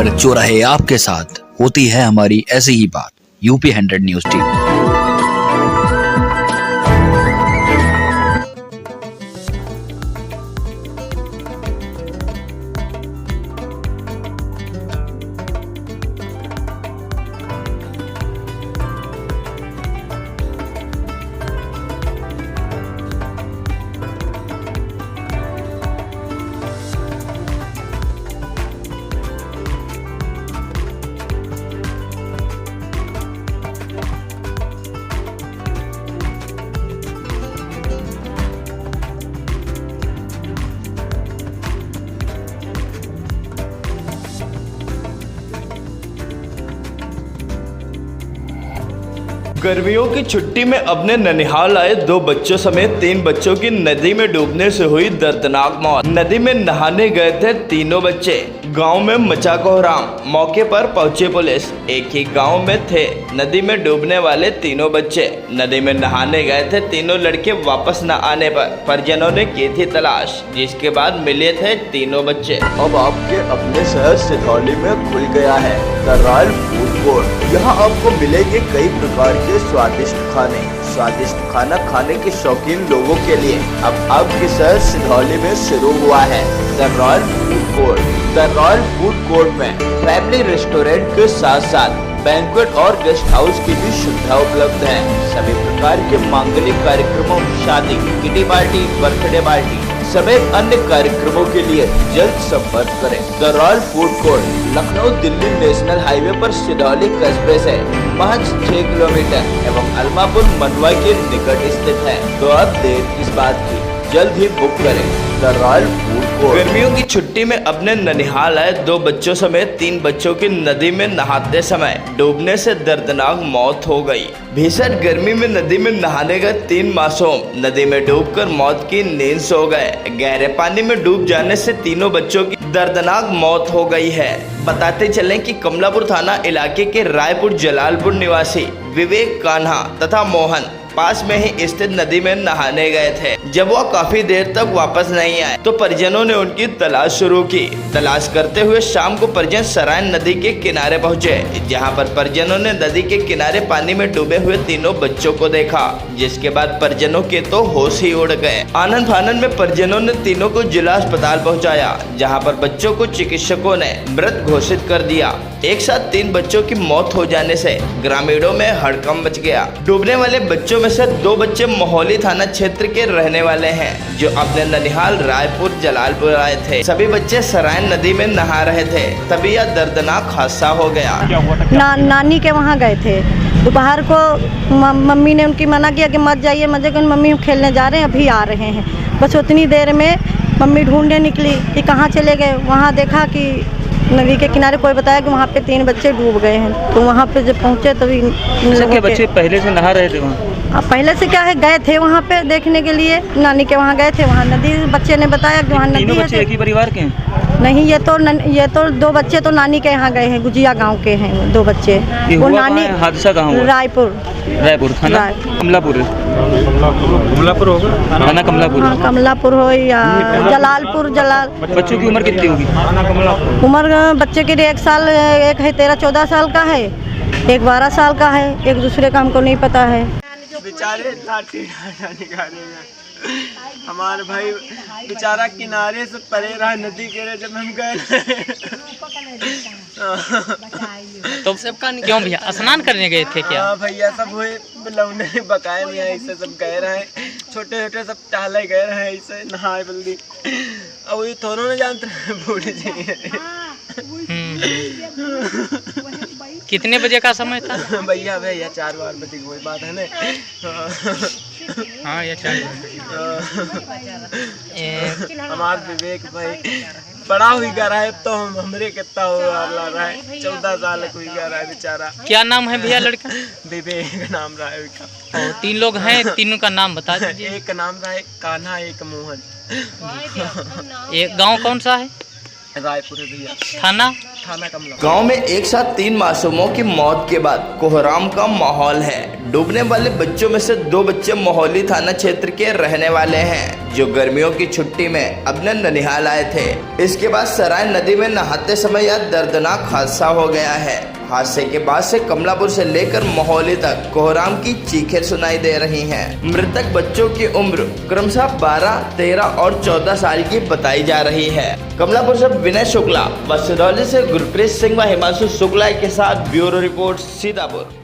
हर चौराहे आपके साथ होती है हमारी ऐसी ही बात। UP 100 news team. गर्मियों की छुट्टी में अपने ननिहाल आए 2 बच्चों समेत 3 बच्चों की नदी में डूबने से हुई दर्दनाक मौत। नदी में नहाने गए थे तीनों बच्चे। गांव में मचा कोहराम। मौके पर पहुंची पुलिस। एक ही गांव में थे नदी में डूबने वाले तीनों बच्चे। नदी में नहाने गए थे तीनों लड़के। वापस न आने पर परिजनों ने की थी तलाश, जिसके बाद मिले थे तीनों बच्चे। अब आपके अपने शहर सिधौली में खुल गया है द रॉयल फूड कोर्ट। यहाँ आपको मिलेंगे कई प्रकार के स्वादिष्ट खाने। स्वादिष्ट खाना खाने के शौकीन लोगों के लिए अब आपके शहर सिधौली में शुरू हुआ है the royal food court. The royal food court में फैमिली रेस्टोरेंट के साथ साथ बैंक्वेट और गेस्ट हाउस की भी सुविधा उपलब्ध है। सभी प्रकार के मांगलिक कार्यक्रमों, शादी, किटी पार्टी, बर्थडे पार्टी समेत अन्य कार्यक्रमों के लिए जल्द संपर्क करें। The royal food court Lucknow Delhi national highway पर सिधौली कस्बे से महज 6 किलोमीटर एवं अलमापुर मनवा के निकट स्थित है। तो अब देर किस बात की, जल्द ही बुक करें द रॉयल फूड कोर्ट। गर्मियों की छुट्टी में अपने ननिहाल आए 2 बच्चों समेत 3 बच्चों की नदी में नहाते समय डूबने से दर्दनाक मौत हो गई। भीषण गर्मी में नदी में नहाने गए 3 मासूम नदी में डूबकर मौत की नींद सो गए। गहरे पानी में डूब जाने से तीनों बच्चों की दर्दनाक मौत हो गई है। बताते चलें कि कमलापुर थाना इलाके के रायपुर जलालपुर निवासी विवेक कान्हा तथा मोहन पास में ही स्थित नदी में नहाने गए थे। जब वह काफी देर तक वापस नहीं आए तो परिजनों ने उनकी तलाश शुरू की। तलाश करते हुए शाम को परिजन सरायन नदी के किनारे पहुंचे, जहां पर परिजनों ने नदी के किनारे पानी में डूबे हुए तीनों बच्चों को देखा, जिसके बाद परिजनों के तो होश ही उड़ गए। आनंद फानन में परिजनों ने तीनों को जिला अस्पताल पहुँचाया, जहाँ पर बच्चों को चिकित्सकों ने मृत घोषित कर दिया। एक साथ 3 बच्चों की मौत हो जाने से ग्रामीणों में हड़कंप मच गया। डूबने वाले बच्चों में से 2 बच्चे मोहली थाना क्षेत्र के रहने वाले हैं, जो अपने ननिहाल रायपुर जलालपुर आए थे। सभी बच्चे सरायन नदी में नहा रहे थे, तभी यह दर्दनाक हादसा हो गया। नानी के वहाँ गए थे। दोपहर को मम्मी ने उनकी मना किया कि मत जाइए, मम्मी खेलने जा रहे हैं, अभी आ रहे हैं। बस उतनी देर में मम्मी ढूंढने निकली कि कहाँ चले गए। वहाँ देखा कि नदी के किनारे कोई बताया कि वहाँ पे 3 बच्चे डूब गए हैं। तो वहाँ पे जब पहुँचे तभी बच्चे पहले से नहा रहे थे वहाँ। पहले से क्या है, गए थे वहाँ पे देखने के लिए, नानी के वहाँ गए थे। वहाँ नदी, बच्चे ने बताया कि वहाँ नदी है। एक ही परिवार के हैं? नहीं, ये तो 2 बच्चे तो नानी के यहाँ गए हैं, गुजिया गांव के हैं 2 बच्चे। वो नानी हादसा कहाँ हुआ? रायपुर थाना कमलापुर होगा, थाना कमलापुर। हाँ, कमलापुर हो या जलालपुर। बच्चों की उम्र कितनी होगी? उम्र बच्चे की 1 साल, एक है 13-14 साल का है, एक 12 साल का है, एक दूसरे का हमको नहीं पता है। बेचारे हमारे भाई बेचारा किनारे से परे रहा नदी के, जब हम गए तो सबका क्यों भैया स्नान करने गए थे क्या? हाँ भैया, सब हुए लौंडे बकाए में ऐसे सब गए रहे, छोटे छोटे सब टहले गए रहे ऐसे नहाए बल्दी। अब ये दोनों ने जानते बूढ़ी जी। कितने बजे का समय था भैया? 4 बजे की कोई बात है ना। हाँ, ये 4 हमारे विवेक भाई बड़ा हुई गा रहा है, तो हमरे कितना हो रहा है, 14 साल कोई गा रहा है बेचारा। क्या नाम है भैया लड़का? विवेक नाम रहा है उसका। 3 लोग हैं, तीनों का नाम बता दीजिए। एक का नाम रहा है कान्हा, एक मोहन। एक गांव कौन सा है? रायपुर है भैया। थाना थाना कमला। गांव में एक साथ 3 मासूमों की मौत के बाद कोहराम का माहौल है। डूबने वाले बच्चों में से 2 बच्चे मोहाली थाना क्षेत्र के रहने वाले हैं, जो गर्मियों की छुट्टी में अपने ननिहाल आए थे। इसके बाद सराय नदी में नहाते समय यह दर्दनाक हादसा हो गया है। हादसे के बाद से कमलापुर से लेकर मोहाली तक कोहराम की चीखें सुनाई दे रही हैं। मृतक बच्चों की उम्र क्रमशः 12, 13 और 14 साल की बताई जा रही है। कमलापुर से विनय शुक्ला व सिरौली से गुरप्रीत सिंह व हिमांशु शुक्ला के साथ ब्यूरो रिपोर्ट सीतापुर।